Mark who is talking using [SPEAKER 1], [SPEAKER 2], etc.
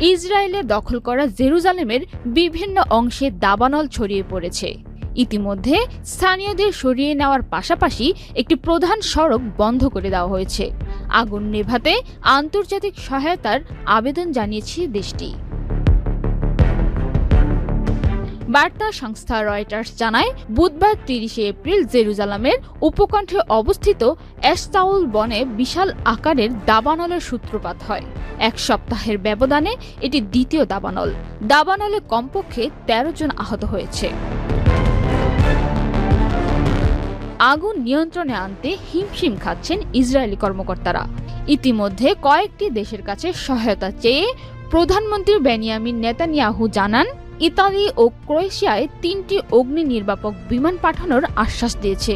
[SPEAKER 1] ইসরায়েলে দখল করা জেরুজালেমের বিভিন্ন অংশে দাবানল ছড়িয়ে পড়েছে। ইতিমধ্যে স্থানীয়দের সরিয়ে নেওয়ার পাশাপাশি একটি প্রধান সড়ক বন্ধ করে দেওয়া হয়েছে। আগুন নেভাতে আন্তর্জাতিক সহায়তার আবেদন জানিয়েছে দেশটি। বার্তা সংস্থা রয়টার্স জানায়, বুধবার ৩০ এপ্রিল জেরুজালেমের উপকণ্ঠে অবস্থিত এশতাউল বনে বিশাল আকারের দাবানলের সূত্রপাত হয়। এক সপ্তাহের ব্যবধানে এটি দ্বিতীয় দাবানল। দাবানলে কমপক্ষে ১৩ জন আহত হয়েছে। আগুন নিয়ন্ত্রণে আনতে হিমশিম খাচ্ছেন ইসরায়েলি কর্মকর্তারা। ইতিমধ্যে কয়েকটি দেশের কাছে সহায়তা চেয়ে প্রধানমন্ত্রী বেনিয়ামিন নেতানিয়াহু জানান, ইতালি ও ক্রোয়েশিয়ায় ৩টি অগ্নি নির্বাপক বিমান পাঠানোর আশ্বাস দিয়েছে।